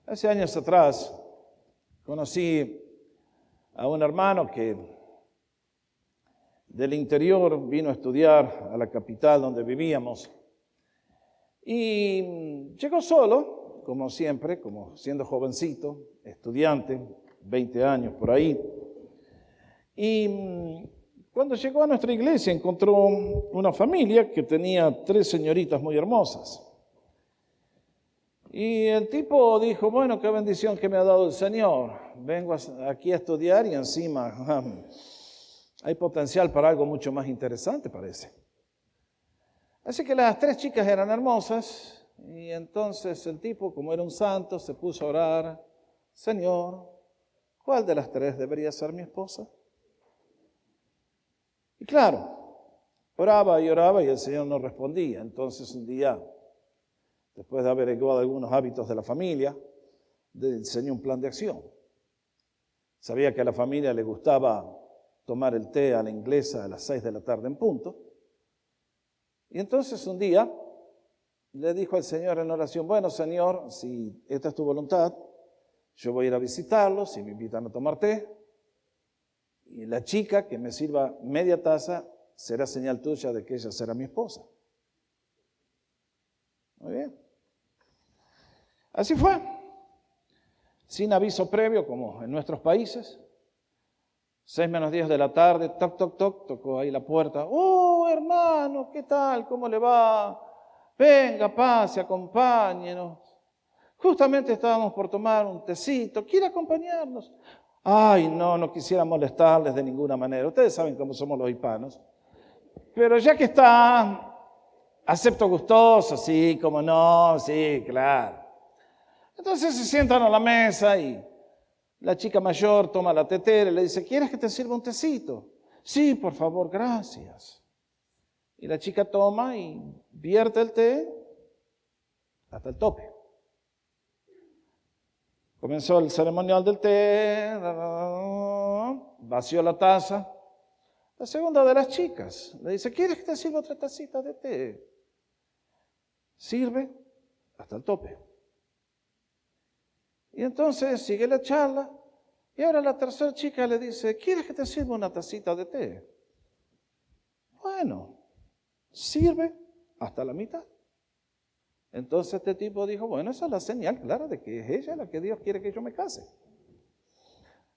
Hace años atrás conocí a un hermano que del interior vino a estudiar a la capital donde vivíamos y llegó solo, como siempre, como siendo jovencito, estudiante, 20 años por ahí. Y cuando llegó a nuestra iglesia encontró una familia que tenía 3 señoritas muy hermosas. Y el tipo dijo, bueno, qué bendición que me ha dado el Señor. Vengo aquí a estudiar y encima hay potencial para algo mucho más interesante, parece. Así que las 3 chicas eran hermosas y entonces el tipo, como era un santo, se puso a orar. Señor, ¿cuál de las 3 debería ser mi esposa? Y claro, oraba y el Señor no respondía. Entonces un día, después de haber averiguado algunos hábitos de la familia, le enseñó un plan de acción. Sabía que a la familia le gustaba tomar el té a la inglesa a las 6 de la tarde en punto. Y entonces un día le dijo al Señor en oración, bueno, Señor, si esta es tu voluntad, yo voy a ir a visitarlos, si me invitan a tomar té, y la chica que me sirva media taza será señal tuya de que ella será mi esposa. Muy bien. Así fue. Sin aviso previo, como en nuestros países. 6 menos 10 de la tarde, toc, toc, toc, tocó ahí la puerta. ¡Oh, hermano! ¿Qué tal? ¿Cómo le va? Venga, pase, acompáñenos. Justamente estábamos por tomar un tecito. ¿Quiere acompañarnos? Ay, no quisiera molestarles de ninguna manera. Ustedes saben cómo somos los hispanos. Pero ya que está, acepto gustoso, sí, cómo no, sí, claro. Entonces se sientan a la mesa y la chica mayor toma la tetera y le dice, ¿quieres que te sirva un tecito? Sí, por favor, gracias. Y la chica toma y vierte el té hasta el tope. Comenzó el ceremonial del té, vació la taza. La segunda de las chicas le dice, ¿quieres que te sirva otra tacita de té? Sirve hasta el tope. Y entonces sigue la charla y ahora la tercera chica le dice, ¿quieres que te sirva una tacita de té? Bueno, sirve hasta la mitad. Entonces este tipo dijo, bueno, esa es la señal clara de que es ella la que Dios quiere que yo me case.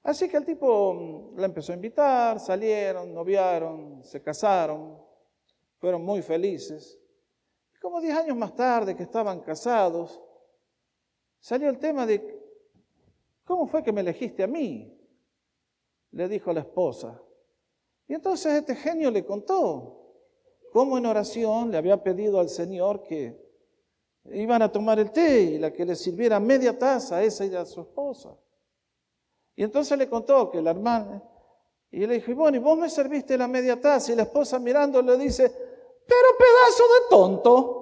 Así que el tipo la empezó a invitar, salieron, noviaron, se casaron, fueron muy felices. Y como 10 años más tarde que estaban casados, salió el tema de, ¿cómo fue que me elegiste a mí? Le dijo la esposa. Y entonces este genio le contó cómo en oración le había pedido al Señor que iban a tomar el té y la que le sirviera media taza, esa era su esposa. Y entonces le contó que la hermana, y le dijo, y bueno, ¿y vos me serviste la media taza? Y la esposa mirando le dice, pero pedazo de tonto,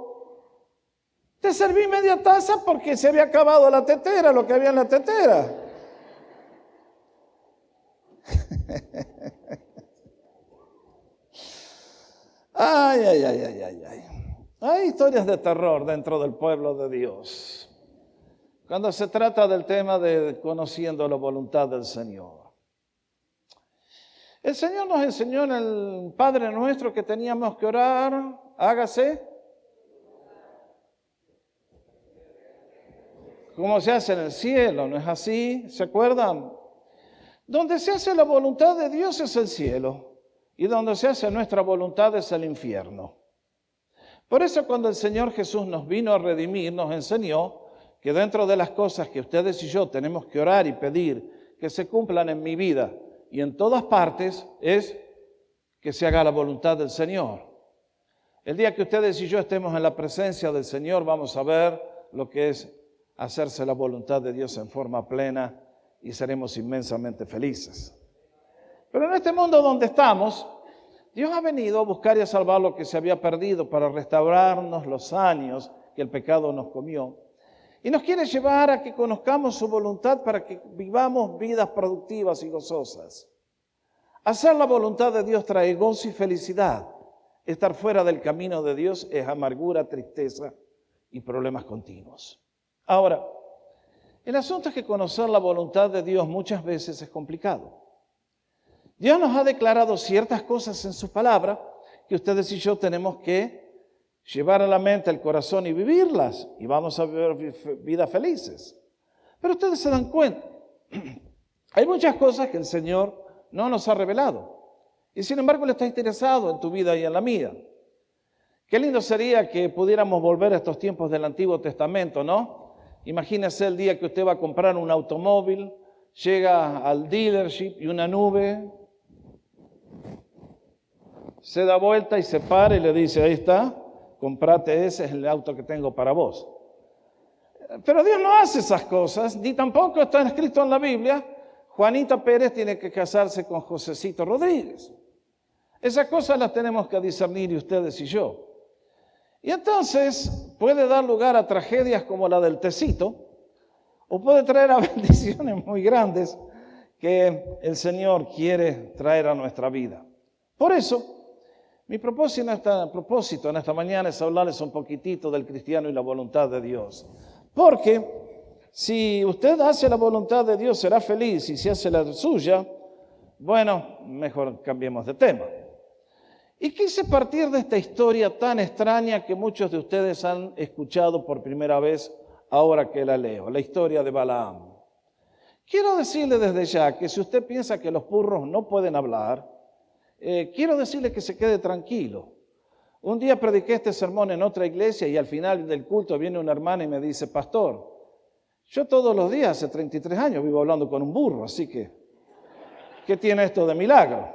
te serví media taza porque se había acabado la tetera, lo que había en la tetera. Ay. Hay historias de terror dentro del pueblo de Dios cuando se trata del tema de conociendo la voluntad del Señor. El Señor nos enseñó en el Padre Nuestro que teníamos que orar, hágase como se hace en el cielo, ¿no es así? ¿Se acuerdan? Donde se hace la voluntad de Dios es el cielo y donde se hace nuestra voluntad es el infierno. Por eso cuando el Señor Jesús nos vino a redimir, nos enseñó que dentro de las cosas que ustedes y yo tenemos que orar y pedir que se cumplan en mi vida y en todas partes es que se haga la voluntad del Señor. El día que ustedes y yo estemos en la presencia del Señor vamos a ver lo que es hacerse la voluntad de Dios en forma plena y seremos inmensamente felices. Pero en este mundo donde estamos, Dios ha venido a buscar y a salvar lo que se había perdido para restaurarnos los años que el pecado nos comió. Y nos quiere llevar a que conozcamos su voluntad para que vivamos vidas productivas y gozosas. Hacer la voluntad de Dios trae gozo y felicidad. Estar fuera del camino de Dios es amargura, tristeza y problemas continuos. Ahora, El asunto es que conocer la voluntad de Dios muchas veces es complicado. Dios nos ha declarado ciertas cosas en su palabra que ustedes y yo tenemos que llevar a la mente, al corazón y vivirlas, y vamos a vivir vidas felices. Pero ustedes se dan cuenta, hay muchas cosas que el Señor no nos ha revelado, y sin embargo Él está interesado en tu vida y en la mía. Qué lindo sería que pudiéramos volver a estos tiempos del Antiguo Testamento, ¿no? Imagínese el día que usted va a comprar un automóvil, llega al dealership y una nube se da vuelta y se para y le dice, ahí está, comprate ese, es el auto que tengo para vos. Pero Dios no hace esas cosas, ni tampoco está escrito en la Biblia, Juanita Pérez tiene que casarse con Josecito Rodríguez. Esas cosas las tenemos que discernir y ustedes y yo. Y entonces puede dar lugar a tragedias como la del tecito, o puede traer a bendiciones muy grandes que el Señor quiere traer a nuestra vida. Por eso, mi propósito en esta mañana es hablarles un poquitito del cristiano y la voluntad de Dios. Porque si usted hace la voluntad de Dios será feliz, y si hace la suya, bueno, mejor cambiemos de tema. Y quise partir de esta historia tan extraña que muchos de ustedes han escuchado por primera vez ahora que la leo, la historia de Balaam. Quiero decirle desde ya que si usted piensa que los burros no pueden hablar, quiero decirle que se quede tranquilo. Un día prediqué este sermón en otra iglesia y al final del culto viene una hermana y me dice, pastor, yo todos los días hace 33 años vivo hablando con un burro, así que, ¿qué tiene esto de milagro?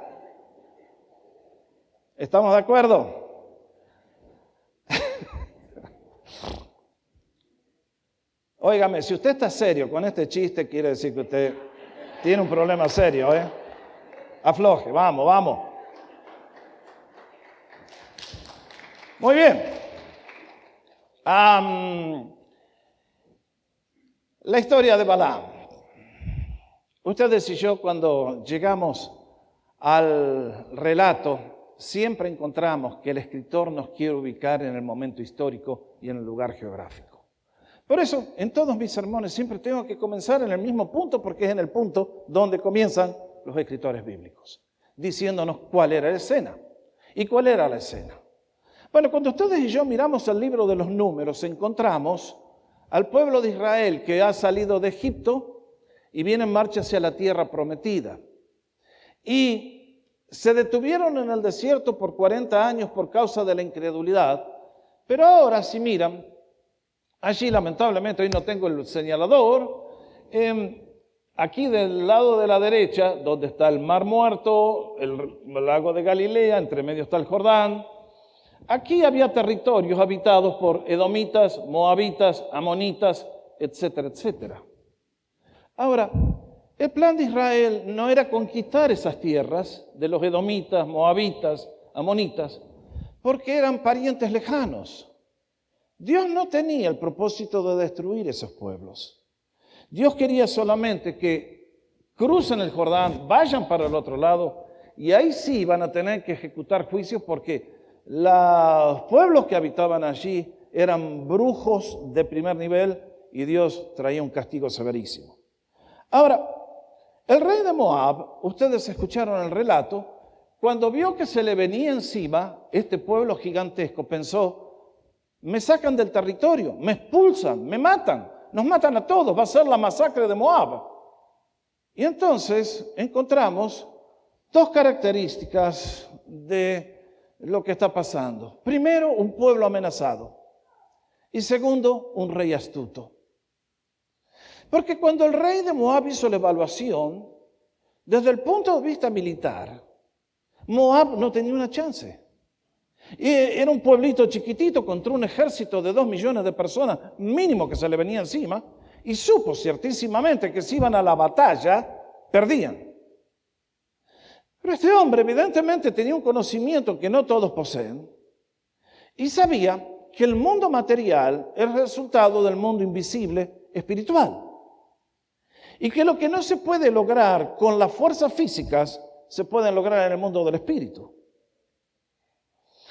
¿Estamos de acuerdo? Óigame, si usted está serio con este chiste, quiere decir que usted tiene un problema serio, ¿eh? Afloje, vamos, vamos. Muy bien. La historia de Balaam. Ustedes y yo, cuando llegamos al relato, siempre encontramos que el escritor nos quiere ubicar en el momento histórico y en el lugar geográfico. Por eso, en todos mis sermones siempre tengo que comenzar en el mismo punto, porque es en el punto donde comienzan los escritores bíblicos, diciéndonos cuál era la escena. ¿Y cuál era la escena? Bueno, cuando ustedes y yo miramos el libro de los Números, encontramos al pueblo de Israel que ha salido de Egipto y viene en marcha hacia la tierra prometida. Y se detuvieron en el desierto por 40 años por causa de la incredulidad, pero ahora si miran, allí lamentablemente, hoy no tengo el señalador, aquí del lado de la derecha, donde está el Mar Muerto, el lago de Galilea, entre medio está el Jordán, aquí había territorios habitados por edomitas, moabitas, amonitas, etcétera, etcétera. Ahora, el plan de Israel no era conquistar esas tierras de los edomitas, moabitas, amonitas, porque eran parientes lejanos. Dios no tenía el propósito de destruir esos pueblos. Dios quería solamente que crucen el Jordán, vayan para el otro lado, y ahí sí van a tener que ejecutar juicios porque los pueblos que habitaban allí eran brujos de primer nivel y Dios traía un castigo severísimo. Ahora, el rey de Moab, ustedes escucharon el relato, cuando vio que se le venía encima este pueblo gigantesco, pensó, me sacan del territorio, me expulsan, me matan, nos matan a todos, va a ser la masacre de Moab. Y entonces encontramos dos características de lo que está pasando. Primero, un pueblo amenazado. Y segundo, un rey astuto. Porque cuando el rey de Moab hizo la evaluación, desde el punto de vista militar, Moab no tenía una chance. Y era un pueblito chiquitito contra un ejército de 2 millones de personas, mínimo que se le venía encima, y supo ciertísimamente que si iban a la batalla, perdían. Pero este hombre evidentemente tenía un conocimiento que no todos poseen, y sabía que el mundo material es el resultado del mundo invisible espiritual. Y que lo que no se puede lograr con las fuerzas físicas, se puede lograr en el mundo del espíritu.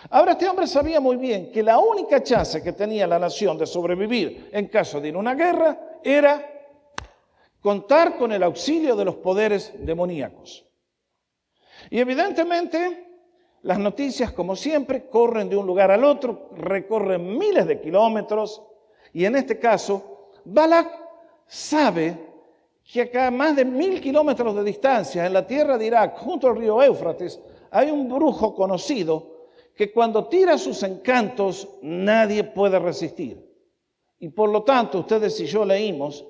Ahora, este hombre sabía muy bien que la única chance que tenía la nación de sobrevivir en caso de ir a una guerra era contar con el auxilio de los poderes demoníacos. Y evidentemente las noticias, como siempre, corren de un lugar al otro, recorren miles de kilómetros, y en este caso, Balac sabe que acá a más de 1000 kilómetros de distancia, en la tierra de Irak, junto al río Éufrates, hay un brujo conocido que cuando tira sus encantos nadie puede resistir. Y por lo tanto, ustedes y yo leímos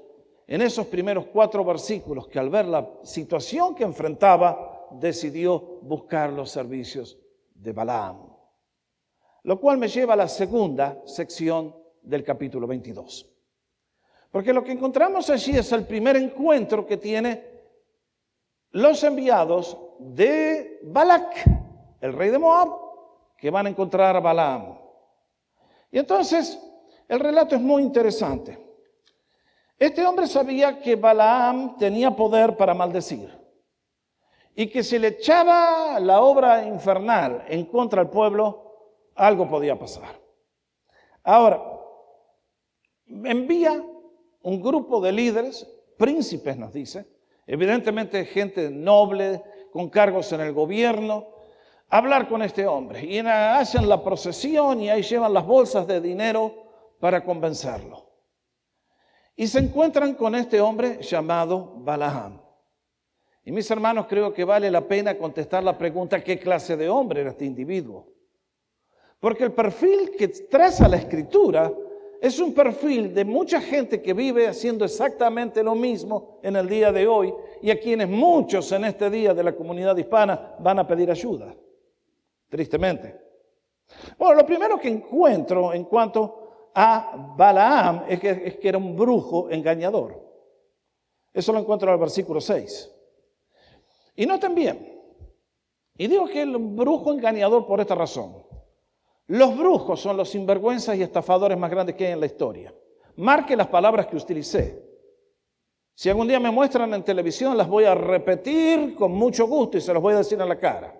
en esos primeros 4 versículos que al ver la situación que enfrentaba, decidió buscar los servicios de Balaam. Lo cual me lleva a la segunda sección del capítulo 22. Porque lo que encontramos allí es el primer encuentro que tiene los enviados de Balac, el rey de Moab, que van a encontrar a Balaam. Y entonces, el relato es muy interesante. Este hombre sabía que Balaam tenía poder para maldecir y que si le echaba la obra infernal en contra del pueblo, algo podía pasar. Ahora, envía un grupo de líderes, príncipes nos dice, evidentemente gente noble, con cargos en el gobierno, a hablar con este hombre. Y hacen la procesión y ahí llevan las bolsas de dinero para convencerlo. Y se encuentran con este hombre llamado Balaam. Y mis hermanos, creo que vale la pena contestar la pregunta: ¿qué clase de hombre era este individuo? Porque el perfil que traza la Escritura es un perfil de mucha gente que vive haciendo exactamente lo mismo en el día de hoy y a quienes muchos en este día de la comunidad hispana van a pedir ayuda, tristemente. Bueno, lo primero que encuentro en cuanto a Balaam es que era un brujo engañador. Eso lo encuentro en el versículo 6. Y noten bien, y digo que el brujo engañador por esta razón. Los brujos son los sinvergüenzas y estafadores más grandes que hay en la historia. Marque las palabras que utilicé. Si algún día me muestran en televisión, las voy a repetir con mucho gusto y se los voy a decir en la cara.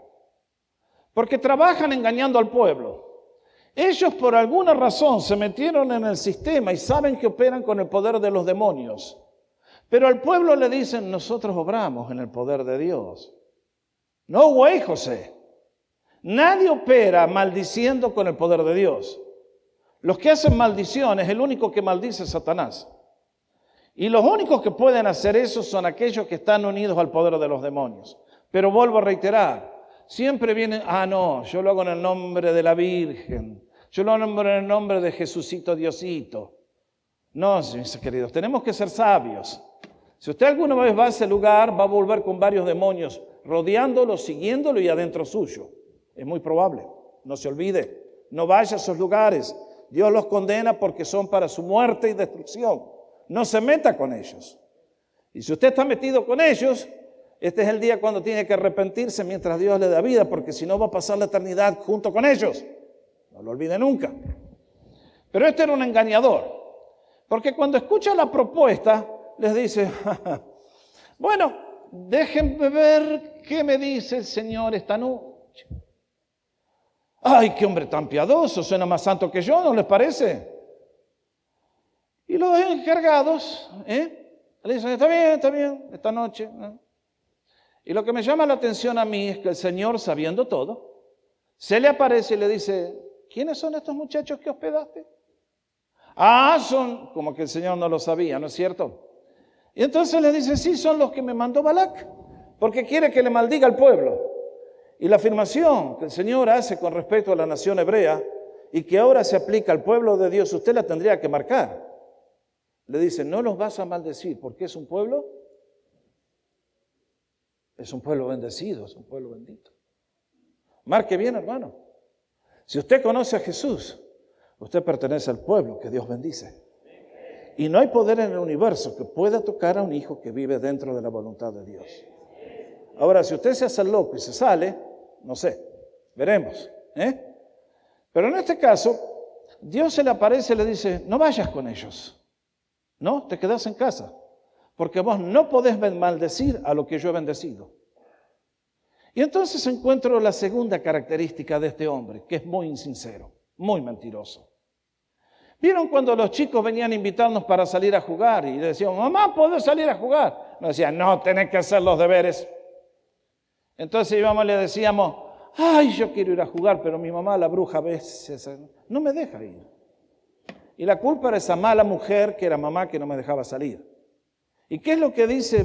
Porque trabajan engañando al pueblo. Ellos por alguna razón se metieron en el sistema y saben que operan con el poder de los demonios. Pero al pueblo le dicen: nosotros obramos en el poder de Dios. No way, José. Nadie opera maldiciendo con el poder de Dios. Los que hacen maldiciones, el único que maldice es Satanás. Y los únicos que pueden hacer eso son aquellos que están unidos al poder de los demonios. Pero vuelvo a reiterar, siempre vienen: no, yo lo hago en el nombre de la Virgen. Yo lo hago en el nombre de Jesucito Diosito. No, mis queridos, tenemos que ser sabios. Si usted alguna vez va a ese lugar, va a volver con varios demonios rodeándolo, siguiéndolo y adentro suyo. Es muy probable. No se olvide. No vaya a esos lugares. Dios los condena porque son para su muerte y destrucción. No se meta con ellos. Y si usted está metido con ellos, este es el día cuando tiene que arrepentirse mientras Dios le da vida, porque si no va a pasar la eternidad junto con ellos. No lo olvide nunca. Pero este era un engañador. Porque cuando escucha la propuesta, les dice: bueno, déjenme ver qué me dice el Señor esta noche. ¡Ay, qué hombre tan piadoso! Suena más santo que yo, ¿no les parece? Y los encargados, le dicen: está bien, esta noche. Y lo que me llama la atención a mí es que el Señor, sabiendo todo, se le aparece y le dice: ¿quiénes son estos muchachos que hospedaste? Son, como que el Señor no lo sabía, ¿no es cierto? Y entonces le dice: sí, son los que me mandó Balac, porque quiere que le maldiga al pueblo. Y la afirmación que el Señor hace con respecto a la nación hebrea y que ahora se aplica al pueblo de Dios, usted la tendría que marcar. Le dice: no los vas a maldecir, porque es un pueblo bendecido, es un pueblo bendito. Marque bien, hermano. Si usted conoce a Jesús, usted pertenece al pueblo que Dios bendice. Y no hay poder en el universo que pueda tocar a un hijo que vive dentro de la voluntad de Dios. Ahora, si usted se hace loco y se sale, no sé, veremos. Pero en este caso, Dios se le aparece y le dice: no vayas con ellos. No, te quedas en casa. Porque vos no podés maldecir a lo que yo he bendecido. Y entonces encuentro la segunda característica de este hombre, que es muy insincero, muy mentiroso. ¿Vieron cuando los chicos venían a invitarnos para salir a jugar? Y decíamos, mamá, ¿podés salir a jugar? Nos decían, no, tenés que hacer los deberes. Entonces íbamos y le decíamos, ay, yo quiero ir a jugar, pero mi mamá, la bruja, a veces no me deja ir. Y la culpa era esa mala mujer que era mamá que no me dejaba salir. ¿Y qué es lo que dice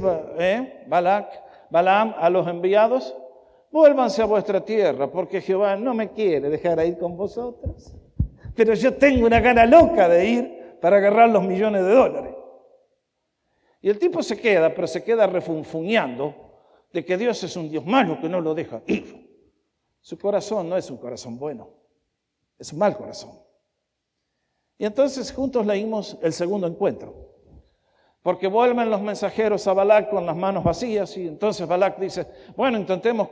Balaam a los enviados? Vuélvanse a vuestra tierra, porque Jehová no me quiere dejar ir con vosotros. Pero yo tengo una gana loca de ir para agarrar los millones de dólares. Y el tipo se queda, pero se queda refunfuñando de que Dios es un Dios malo que no lo deja ir. Su corazón no es un corazón bueno, es un mal corazón. Y entonces juntos leímos el segundo encuentro. Porque vuelven los mensajeros a Balac con las manos vacías y entonces Balac dice, bueno, intentemos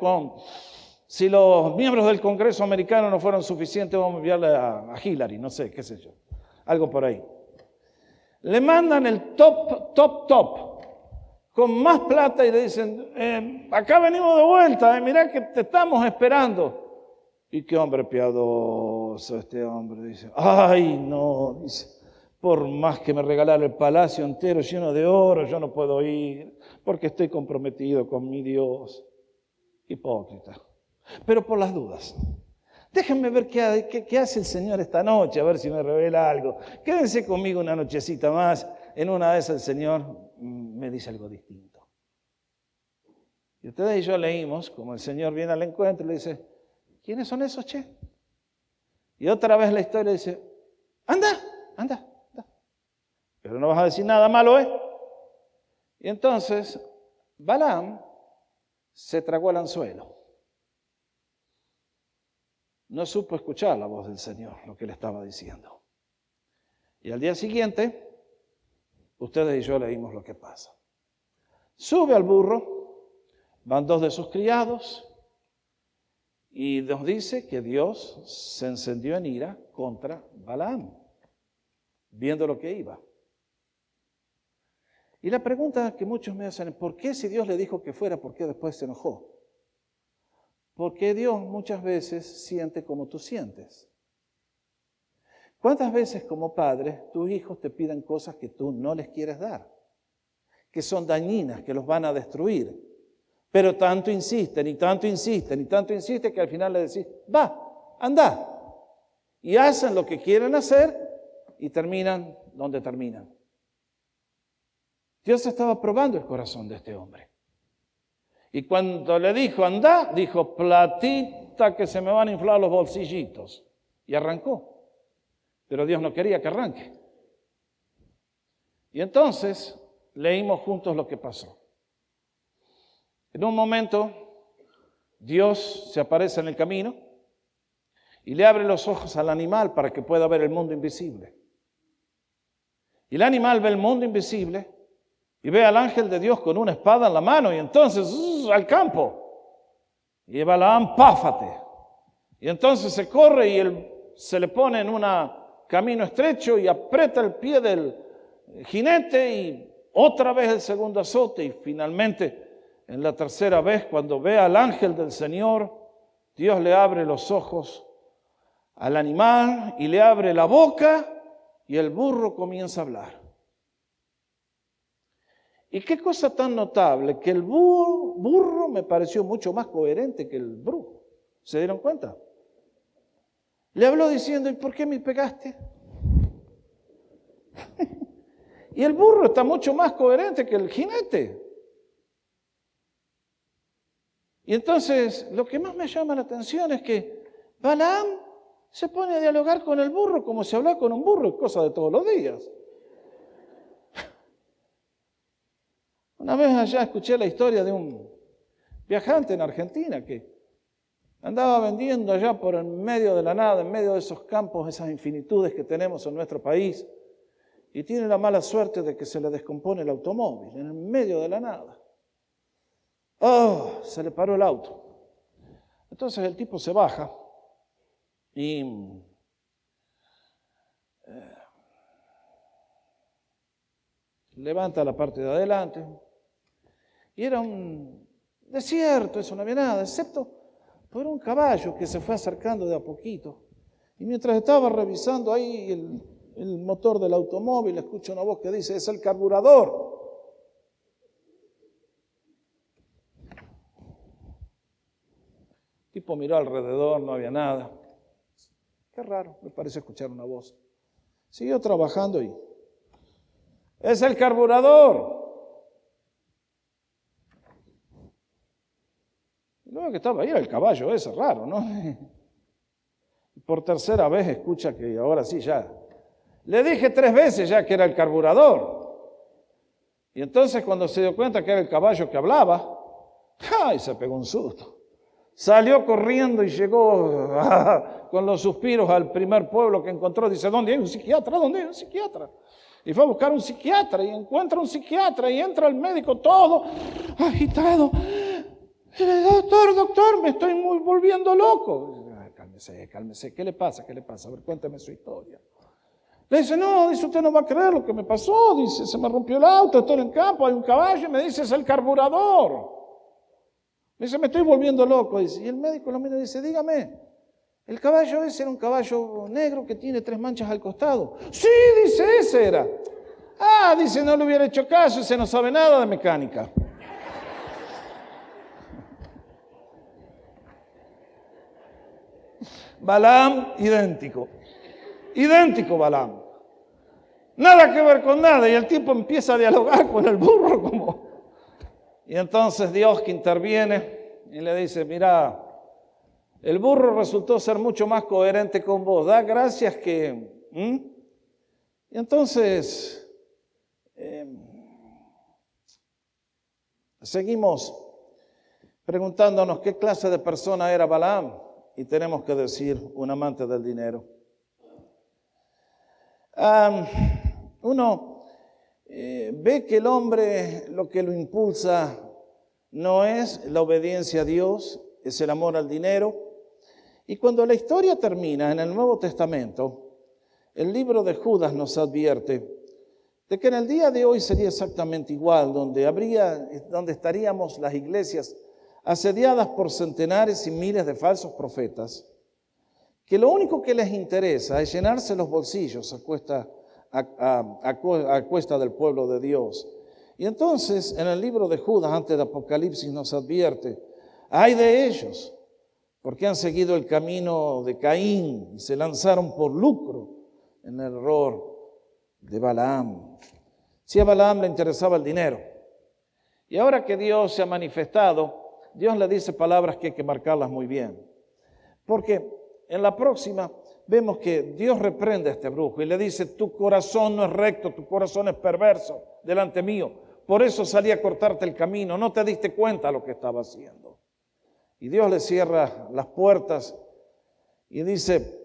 si los miembros del Congreso americano no fueron suficientes, vamos a enviarle a Hillary, no sé, qué sé yo, algo por ahí. Le mandan el top, con más plata y le dicen, acá venimos de vuelta, mirá que te estamos esperando. Y qué hombre piadoso este hombre, dice, ay no, dice, por más que me regalara el palacio entero lleno de oro, yo no puedo ir, porque estoy comprometido con mi Dios. Hipócrita. Pero por las dudas, déjenme ver qué hace el Señor esta noche, a ver si me revela algo. Quédense conmigo una nochecita más. En una de esas el Señor me dice algo distinto. Y ustedes y yo leímos, como el Señor viene al encuentro y le dice, ¿quiénes son esos, che? Y otra vez la historia dice, anda. Pero no vas a decir nada malo, ¿eh? Y entonces, Balaam se tragó el anzuelo. No supo escuchar la voz del Señor, lo que le estaba diciendo. Y al día siguiente, ustedes y yo leímos lo que pasa. Sube al burro, van 2 de sus criados, y nos dice que Dios se encendió en ira contra Balaam, viendo lo que iba. Y la pregunta que muchos me hacen es, ¿por qué si Dios le dijo que fuera, por qué después se enojó? Porque Dios muchas veces siente como tú sientes. ¿Cuántas veces como padre tus hijos te piden cosas que tú no les quieres dar? Que son dañinas, que los van a destruir. Pero tanto insisten que al final le decís, va, anda. Y hacen lo que quieren hacer y terminan donde terminan. Dios estaba probando el corazón de este hombre. Y cuando le dijo, anda, dijo, platita que se me van a inflar los bolsillitos. Y arrancó. Pero Dios no quería que arranque. Y entonces leímos juntos lo que pasó. En un momento, Dios se aparece en el camino y le abre los ojos al animal para que pueda ver el mundo invisible. Y el animal ve el mundo invisible y ve al ángel de Dios con una espada en la mano y entonces al campo. Y Balaam, páfate. Y entonces se corre y se le pone en un camino estrecho y aprieta el pie del jinete y otra vez el segundo azote y finalmente en la tercera vez cuando ve al ángel del Señor, Dios le abre los ojos al animal y le abre la boca y el burro comienza a hablar. Y qué cosa tan notable, que el burro me pareció mucho más coherente que el brujo. ¿Se dieron cuenta? Le habló diciendo, ¿y por qué me pegaste? Y el burro está mucho más coherente que el jinete. Y entonces, lo que más me llama la atención es que Balaam se pone a dialogar con el burro como si hablara con un burro, cosa de todos los días. Una vez allá escuché la historia de un viajante en Argentina que andaba vendiendo allá por en medio de la nada, en medio de esos campos, esas infinitudes que tenemos en nuestro país, y tiene la mala suerte de que se le descompone el automóvil en el medio de la nada. ¡Oh! Se le paró el auto. Entonces el tipo se baja y levanta la parte de adelante. Y era un desierto, eso no había nada, excepto por un caballo que se fue acercando de a poquito. Y mientras estaba revisando ahí el motor del automóvil, escucha una voz que dice, es el carburador. El tipo miró alrededor, no había nada. Qué raro, me parece escuchar una voz. Siguió trabajando y es el carburador. Y luego que estaba ahí era el caballo ese, raro, ¿no? Y por tercera vez escucha que ahora sí ya. Le dije 3 veces ya que era el carburador. Y entonces cuando se dio cuenta que era el caballo que hablaba, ¡ay! Se pegó un susto. Salió corriendo y llegó con los suspiros al primer pueblo que encontró. Dice, ¿dónde hay un psiquiatra? ¿Dónde hay un psiquiatra? Y fue a buscar un psiquiatra y encuentra un psiquiatra y entra el médico todo agitado. Doctor, me estoy volviendo loco. Cálmese, ¿qué le pasa? A ver, cuénteme su historia. Le dice, no, dice, usted no va a creer lo que me pasó. Dice, se me rompió el auto, estoy en el campo, hay un caballo y me dice, es el carburador. Me dice, me estoy volviendo loco. Dice, y el médico lo mira y dice, dígame, el caballo ese era un caballo negro que tiene 3 manchas al costado. Sí, dice, ese era. Ah, dice, no le hubiera hecho caso, ese no sabe nada de mecánica. Balaam, idéntico Balaam. Nada que ver con nada. Y el tipo empieza a dialogar con el burro como... Y entonces Dios que interviene y le dice, mira, el burro resultó ser mucho más coherente con vos. Da gracias que... Y entonces seguimos preguntándonos qué clase de persona era Balaam. Y tenemos que decir, un amante del dinero. Uno ve que el hombre lo que lo impulsa no es la obediencia a Dios, es el amor al dinero. Y cuando la historia termina en el Nuevo Testamento, el libro de Judas nos advierte de que en el día de hoy sería exactamente igual, donde estaríamos las iglesias asediadas por centenares y miles de falsos profetas, que lo único que les interesa es llenarse los bolsillos a cuesta del pueblo de Dios. Y entonces en el libro de Judas, antes de Apocalipsis, nos advierte, ay de ellos, porque han seguido el camino de Caín y se lanzaron por lucro en el error de Balaam. Si a Balaam le interesaba el dinero. Y ahora que Dios se ha manifestado, Dios le dice palabras que hay que marcarlas muy bien. Porque en la próxima vemos que Dios reprende a este brujo y le dice, tu corazón no es recto, tu corazón es perverso delante mío. Por eso salí a cortarte el camino, no te diste cuenta de lo que estaba haciendo. Y Dios le cierra las puertas y dice,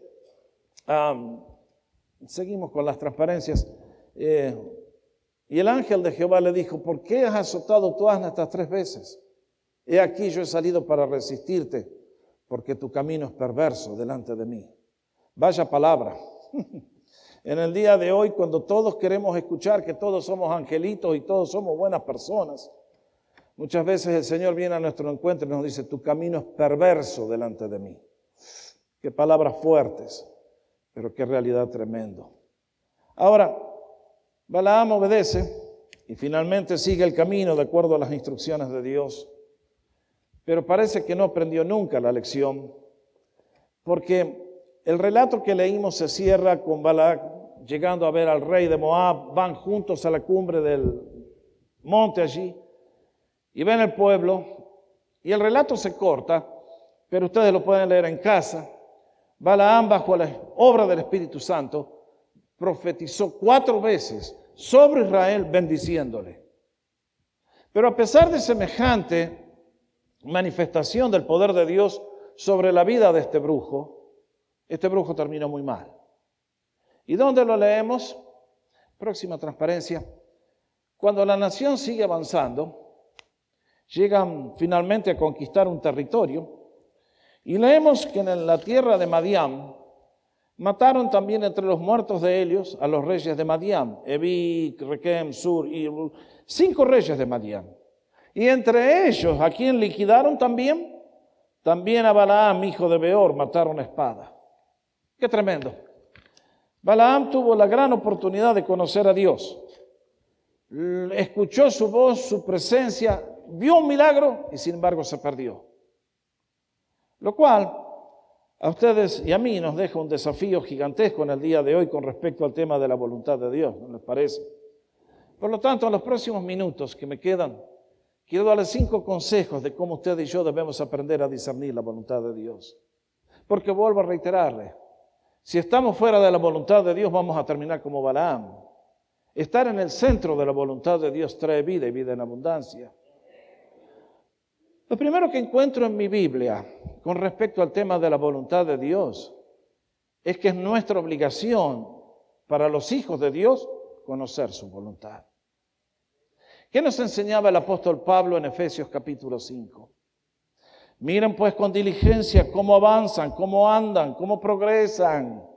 seguimos con las transparencias. Y el ángel de Jehová le dijo, ¿por qué has azotado tu asna estas 3 veces? He aquí yo he salido para resistirte, porque tu camino es perverso delante de mí. Vaya palabra. En el día de hoy, cuando todos queremos escuchar que todos somos angelitos y todos somos buenas personas, muchas veces el Señor viene a nuestro encuentro y nos dice, tu camino es perverso delante de mí. Qué palabras fuertes, pero qué realidad tremendo. Ahora, Balaam obedece y finalmente sigue el camino de acuerdo a las instrucciones de Dios. Pero parece que no aprendió nunca la lección, porque el relato que leímos se cierra con Balac llegando a ver al rey de Moab, van juntos a la cumbre del monte allí y ven el pueblo y el relato se corta, pero ustedes lo pueden leer en casa. Balaam, bajo la obra del Espíritu Santo, profetizó 4 veces sobre Israel bendiciéndole. Pero a pesar de semejante manifestación del poder de Dios sobre la vida de este brujo terminó muy mal. ¿Y dónde lo leemos? Próxima transparencia. Cuando la nación sigue avanzando, llegan finalmente a conquistar un territorio y leemos que en la tierra de Madián mataron también entre los muertos de ellos a los reyes de Madián, Evi, Requem, Sur y 5 reyes de Madián. Y entre ellos, ¿a quién liquidaron también? También a Balaam, hijo de Beor, mataron a espada. ¡Qué tremendo! Balaam tuvo la gran oportunidad de conocer a Dios. Escuchó su voz, su presencia, vio un milagro y sin embargo se perdió. Lo cual a ustedes y a mí nos deja un desafío gigantesco en el día de hoy con respecto al tema de la voluntad de Dios, ¿no les parece? Por lo tanto, en los próximos minutos que me quedan, quiero darles 5 consejos de cómo usted y yo debemos aprender a discernir la voluntad de Dios. Porque vuelvo a reiterarle, si estamos fuera de la voluntad de Dios vamos a terminar como Balaam. Estar en el centro de la voluntad de Dios trae vida y vida en abundancia. Lo primero que encuentro en mi Biblia con respecto al tema de la voluntad de Dios es que es nuestra obligación para los hijos de Dios conocer su voluntad. ¿Qué nos enseñaba el apóstol Pablo en Efesios capítulo 5? Miren pues con diligencia cómo avanzan, cómo andan, cómo progresan.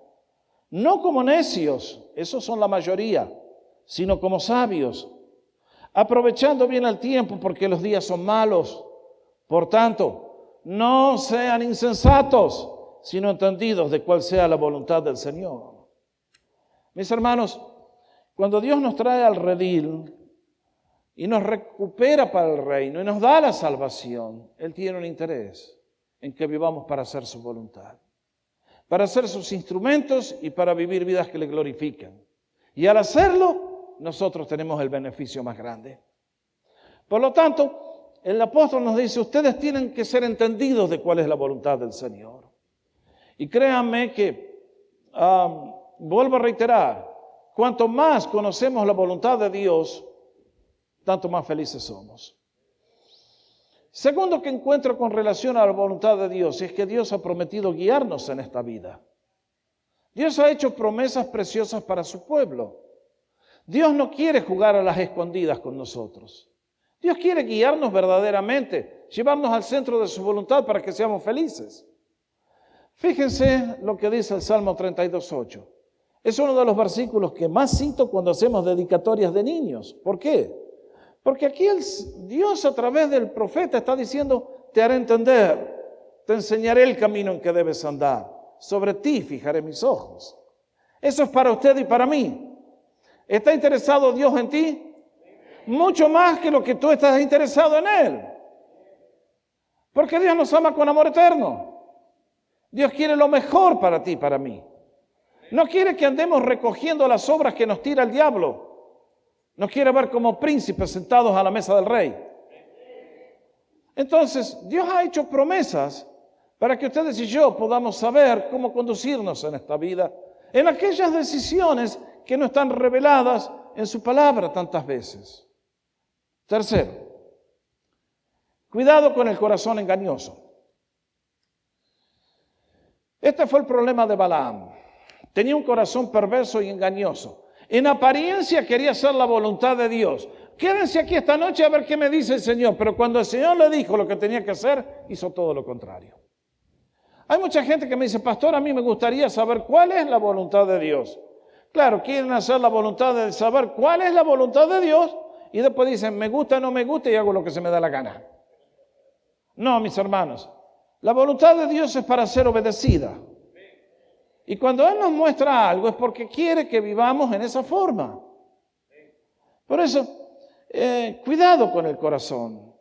No como necios, esos son la mayoría, sino como sabios, aprovechando bien el tiempo porque los días son malos. Por tanto, no sean insensatos, sino entendidos de cuál sea la voluntad del Señor. Mis hermanos, cuando Dios nos trae al redil y nos recupera para el reino y nos da la salvación, Él tiene un interés en que vivamos para hacer su voluntad, para ser sus instrumentos y para vivir vidas que le glorifican. Y al hacerlo, nosotros tenemos el beneficio más grande. Por lo tanto, el apóstol nos dice, ustedes tienen que ser entendidos de cuál es la voluntad del Señor. Y créanme que, vuelvo a reiterar, cuanto más conocemos la voluntad de Dios, tanto más felices somos. Segundo que encuentro con relación a la voluntad de Dios es que Dios ha prometido guiarnos en esta vida. Dios ha hecho promesas preciosas para su pueblo. Dios no quiere jugar a las escondidas con nosotros. Dios quiere guiarnos verdaderamente, llevarnos al centro de su voluntad para que seamos felices. Fíjense lo que dice el Salmo 32:8. Es uno de los versículos que más cito cuando hacemos dedicatorias de niños. ¿Por qué? Porque aquí Dios a través del profeta está diciendo, te haré entender, te enseñaré el camino en que debes andar, sobre ti fijaré mis ojos. Eso es para usted y para mí. ¿Está interesado Dios en ti? Mucho más que lo que tú estás interesado en Él. Porque Dios nos ama con amor eterno. Dios quiere lo mejor para ti y para mí. No quiere que andemos recogiendo las obras que nos tira el diablo. Nos quiere ver como príncipes sentados a la mesa del rey. Entonces, Dios ha hecho promesas para que ustedes y yo podamos saber cómo conducirnos en esta vida, en aquellas decisiones que no están reveladas en su palabra tantas veces. Tercero, cuidado con el corazón engañoso. Este fue el problema de Balaam. Tenía un corazón perverso y engañoso. En apariencia quería hacer la voluntad de Dios. Quédense aquí esta noche a ver qué me dice el Señor. Pero cuando el Señor le dijo lo que tenía que hacer, hizo todo lo contrario. Hay mucha gente que me dice, pastor, a mí me gustaría saber cuál es la voluntad de Dios. Claro, quieren hacer la voluntad de saber cuál es la voluntad de Dios y después dicen, me gusta, no me gusta y hago lo que se me da la gana. No, mis hermanos, la voluntad de Dios es para ser obedecida. Y cuando Él nos muestra algo es porque quiere que vivamos en esa forma. Por eso, cuidado con el corazón.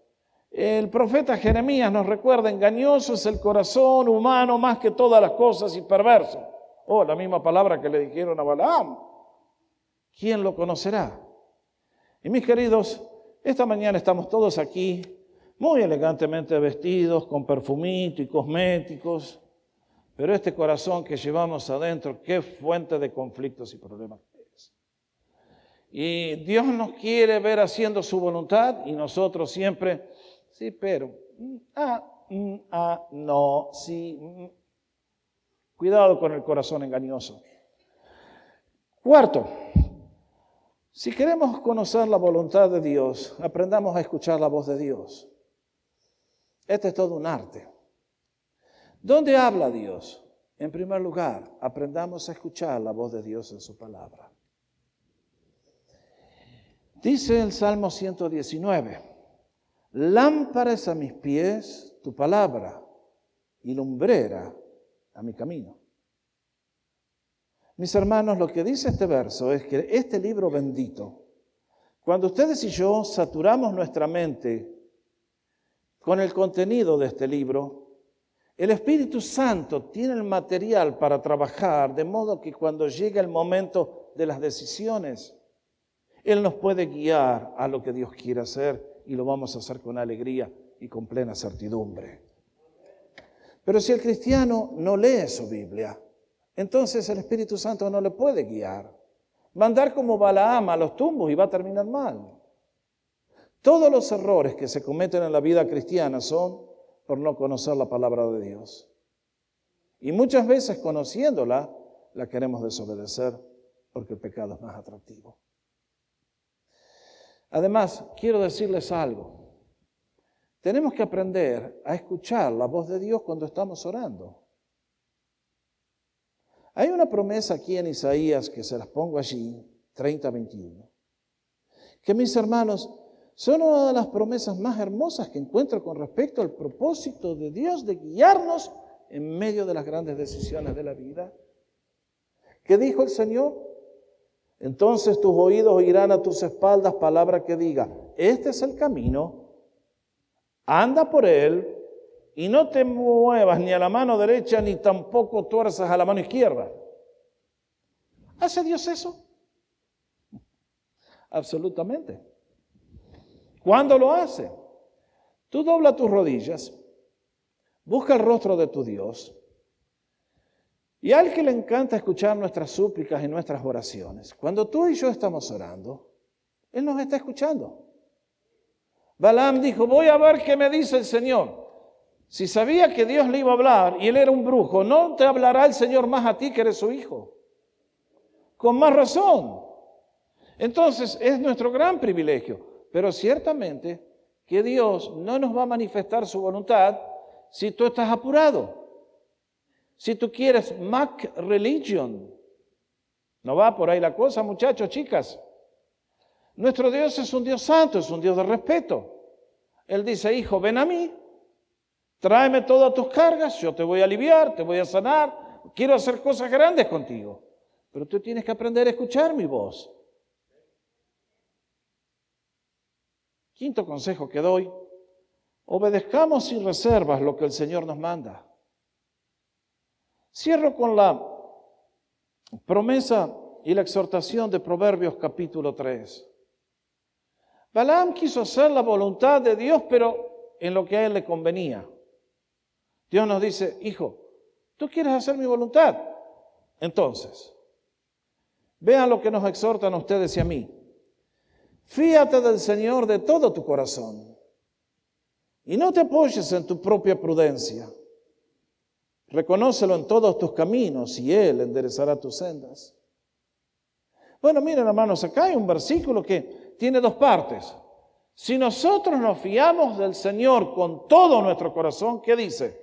El profeta Jeremías nos recuerda, engañoso es el corazón humano más que todas las cosas y perverso. Oh, la misma palabra que le dijeron a Balaam. ¿Quién lo conocerá? Y mis queridos, esta mañana estamos todos aquí muy elegantemente vestidos, con perfumito y cosméticos, pero este corazón que llevamos adentro, qué fuente de conflictos y problemas es. Y Dios nos quiere ver haciendo su voluntad y nosotros siempre, sí, pero, no, sí. Cuidado con el corazón engañoso. Cuarto, si queremos conocer la voluntad de Dios, aprendamos a escuchar la voz de Dios. Este es todo un arte. ¿Dónde habla Dios? En primer lugar, aprendamos a escuchar la voz de Dios en su palabra. Dice el Salmo 119, lámpara es a mis pies tu palabra y lumbrera a mi camino. Mis hermanos, lo que dice este verso es que este libro bendito, cuando ustedes y yo saturamos nuestra mente con el contenido de este libro, el Espíritu Santo tiene el material para trabajar, de modo que cuando llegue el momento de las decisiones, Él nos puede guiar a lo que Dios quiere hacer y lo vamos a hacer con alegría y con plena certidumbre. Pero si el cristiano no lee su Biblia, entonces el Espíritu Santo no le puede guiar. Va a andar como Balaam a los tumbos y va a terminar mal. Todos los errores que se cometen en la vida cristiana son por no conocer la palabra de Dios. Y muchas veces conociéndola, la queremos desobedecer porque el pecado es más atractivo. Además, quiero decirles algo. Tenemos que aprender a escuchar la voz de Dios cuando estamos orando. Hay una promesa aquí en Isaías, que se las pongo allí, 30:21, que mis hermanos, son una de las promesas más hermosas que encuentro con respecto al propósito de Dios de guiarnos en medio de las grandes decisiones de la vida. ¿Qué dijo el Señor? Entonces tus oídos oirán a tus espaldas palabra que diga, este es el camino, anda por él y no te muevas ni a la mano derecha ni tampoco tuerzas a la mano izquierda. ¿Hace Dios eso? Absolutamente. ¿Cuándo lo hace? Tú dobla tus rodillas, busca el rostro de tu Dios, y al que le encanta escuchar nuestras súplicas y nuestras oraciones, cuando tú y yo estamos orando, Él nos está escuchando. Balaam dijo, voy a ver qué me dice el Señor. Si sabía que Dios le iba a hablar y él era un brujo, ¿no te hablará el Señor más a ti que eres su hijo? Con más razón. Entonces es nuestro gran privilegio. Pero ciertamente que Dios no nos va a manifestar su voluntad si tú estás apurado. Si tú quieres Mac religion. No va por ahí la cosa, muchachos, chicas. Nuestro Dios es un Dios santo, es un Dios de respeto. Él dice, hijo, ven a mí, tráeme todas tus cargas, yo te voy a aliviar, te voy a sanar, quiero hacer cosas grandes contigo. Pero tú tienes que aprender a escuchar mi voz. Quinto consejo que doy, obedezcamos sin reservas lo que el Señor nos manda. Cierro con la promesa y la exhortación de Proverbios capítulo 3. Balaam quiso hacer la voluntad de Dios, pero en lo que a él le convenía. Dios nos dice, hijo, ¿tú quieres hacer mi voluntad? Entonces, vean lo que nos exhortan a ustedes y a mí. Fíate del Señor de todo tu corazón y no te apoyes en tu propia prudencia. Reconócelo en todos tus caminos y Él enderezará tus sendas. Bueno, miren hermanos, acá hay un versículo que tiene dos partes. Si nosotros nos fiamos del Señor con todo nuestro corazón, ¿qué dice?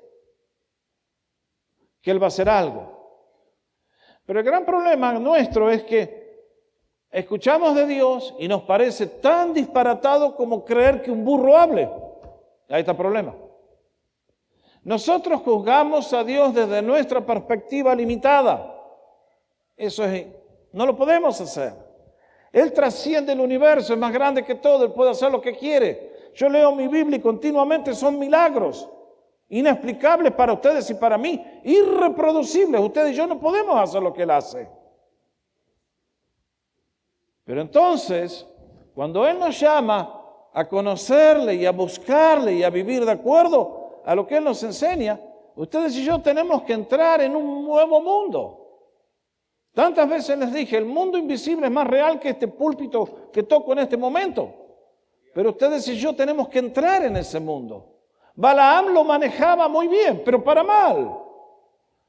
Que Él va a hacer algo. Pero el gran problema nuestro es que escuchamos de Dios y nos parece tan disparatado como creer que un burro hable. Ahí está el problema. Nosotros juzgamos a Dios desde nuestra perspectiva limitada. Eso no lo podemos hacer. Él trasciende el universo, es más grande que todo, Él puede hacer lo que quiere. Yo leo mi Biblia y continuamente son milagros inexplicables para ustedes y para mí, irreproducibles. Ustedes y yo no podemos hacer lo que Él hace. Pero entonces, cuando Él nos llama a conocerle y a buscarle y a vivir de acuerdo a lo que Él nos enseña, ustedes y yo tenemos que entrar en un nuevo mundo. Tantas veces les dije, el mundo invisible es más real que este púlpito que toco en este momento. Pero ustedes y yo tenemos que entrar en ese mundo. Balaam lo manejaba muy bien, pero para mal.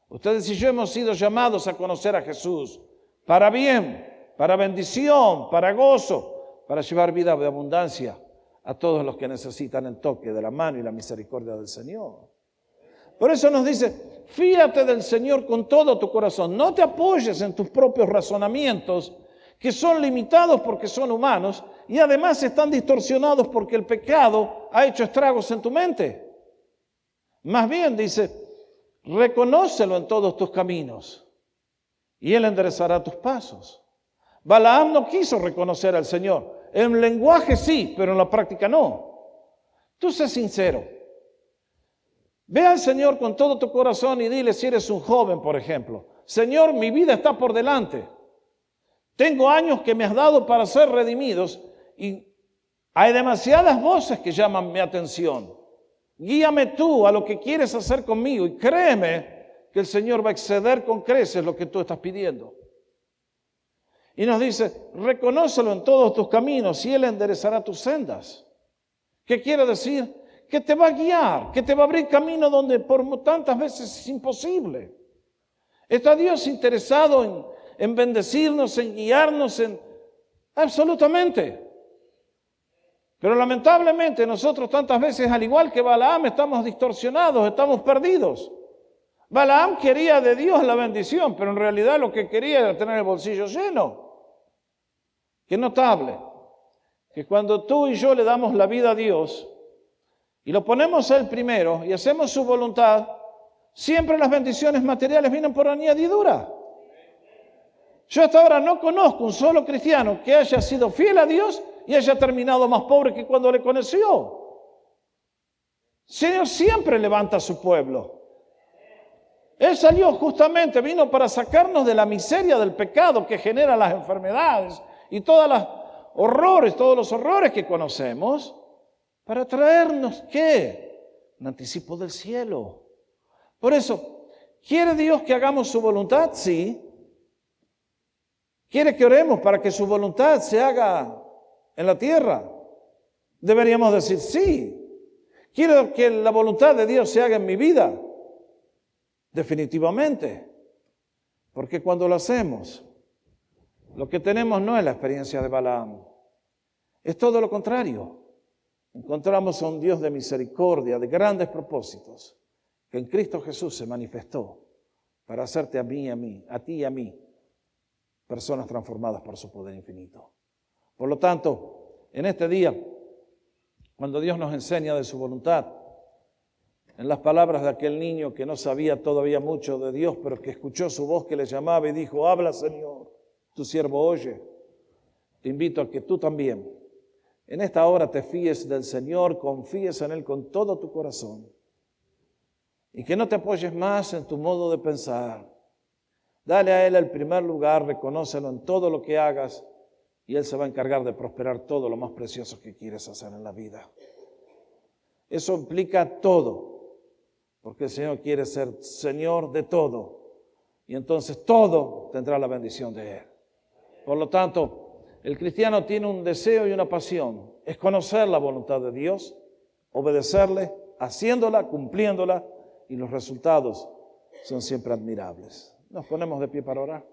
Ustedes y yo hemos sido llamados a conocer a Jesús para bien, para bendición, para gozo, para llevar vida de abundancia a todos los que necesitan el toque de la mano y la misericordia del Señor. Por eso nos dice, fíate del Señor con todo tu corazón. No te apoyes en tus propios razonamientos, que son limitados porque son humanos y además están distorsionados porque el pecado ha hecho estragos en tu mente. Más bien, dice, reconócelo en todos tus caminos y Él enderezará tus pasos. Balaam no quiso reconocer al Señor. En lenguaje sí, pero en la práctica no. Tú sé sincero. Ve al Señor con todo tu corazón y dile, si eres un joven, por ejemplo, Señor, mi vida está por delante. Tengo años que me has dado para ser redimidos y hay demasiadas voces que llaman mi atención. Guíame tú a lo que quieres hacer conmigo y créeme que el Señor va a exceder con creces lo que tú estás pidiendo. Y nos dice, reconócelo en todos tus caminos y Él enderezará tus sendas. ¿Qué quiere decir? Que te va a guiar, que te va a abrir camino donde por tantas veces es imposible. Está Dios interesado en bendecirnos, en guiarnos, absolutamente. Pero lamentablemente nosotros tantas veces, al igual que Balaam, estamos distorsionados, estamos perdidos. Balaam quería de Dios la bendición, pero en realidad lo que quería era tener el bolsillo lleno. Qué notable, que cuando tú y yo le damos la vida a Dios y lo ponemos a Él primero y hacemos su voluntad, siempre las bendiciones materiales vienen por añadidura. Yo hasta ahora no conozco un solo cristiano que haya sido fiel a Dios y haya terminado más pobre que cuando le conoció. El Señor siempre levanta a su pueblo. Él salió justamente, vino para sacarnos de la miseria del pecado que genera las enfermedades y todos los horrores que conocemos, para traernos, ¿qué? Un anticipo del cielo. Por eso, ¿quiere Dios que hagamos su voluntad? Sí. ¿Quiere que oremos para que su voluntad se haga en la tierra? Deberíamos decir sí. ¿Quiero que la voluntad de Dios se haga en mi vida? Definitivamente. Porque cuando lo hacemos, lo que tenemos no es la experiencia de Balaam. Es todo lo contrario. Encontramos a un Dios de misericordia, de grandes propósitos, que en Cristo Jesús se manifestó para hacerte a mí y a mí, a ti y a mí, personas transformadas por su poder infinito. Por lo tanto, en este día, cuando Dios nos enseña de su voluntad, en las palabras de aquel niño que no sabía todavía mucho de Dios, pero que escuchó su voz que le llamaba y dijo, habla Señor, tu siervo oye. Te invito a que tú también, en esta hora te fíes del Señor, confíes en Él con todo tu corazón y que no te apoyes más en tu modo de pensar. Dale a Él el primer lugar, reconócelo en todo lo que hagas y Él se va a encargar de prosperar todo lo más precioso que quieres hacer en la vida. Eso implica todo, porque el Señor quiere ser Señor de todo y entonces todo tendrá la bendición de Él. Por lo tanto, el cristiano tiene un deseo y una pasión, es conocer la voluntad de Dios, obedecerle, haciéndola, cumpliéndola, y los resultados son siempre admirables. Nos ponemos de pie para orar.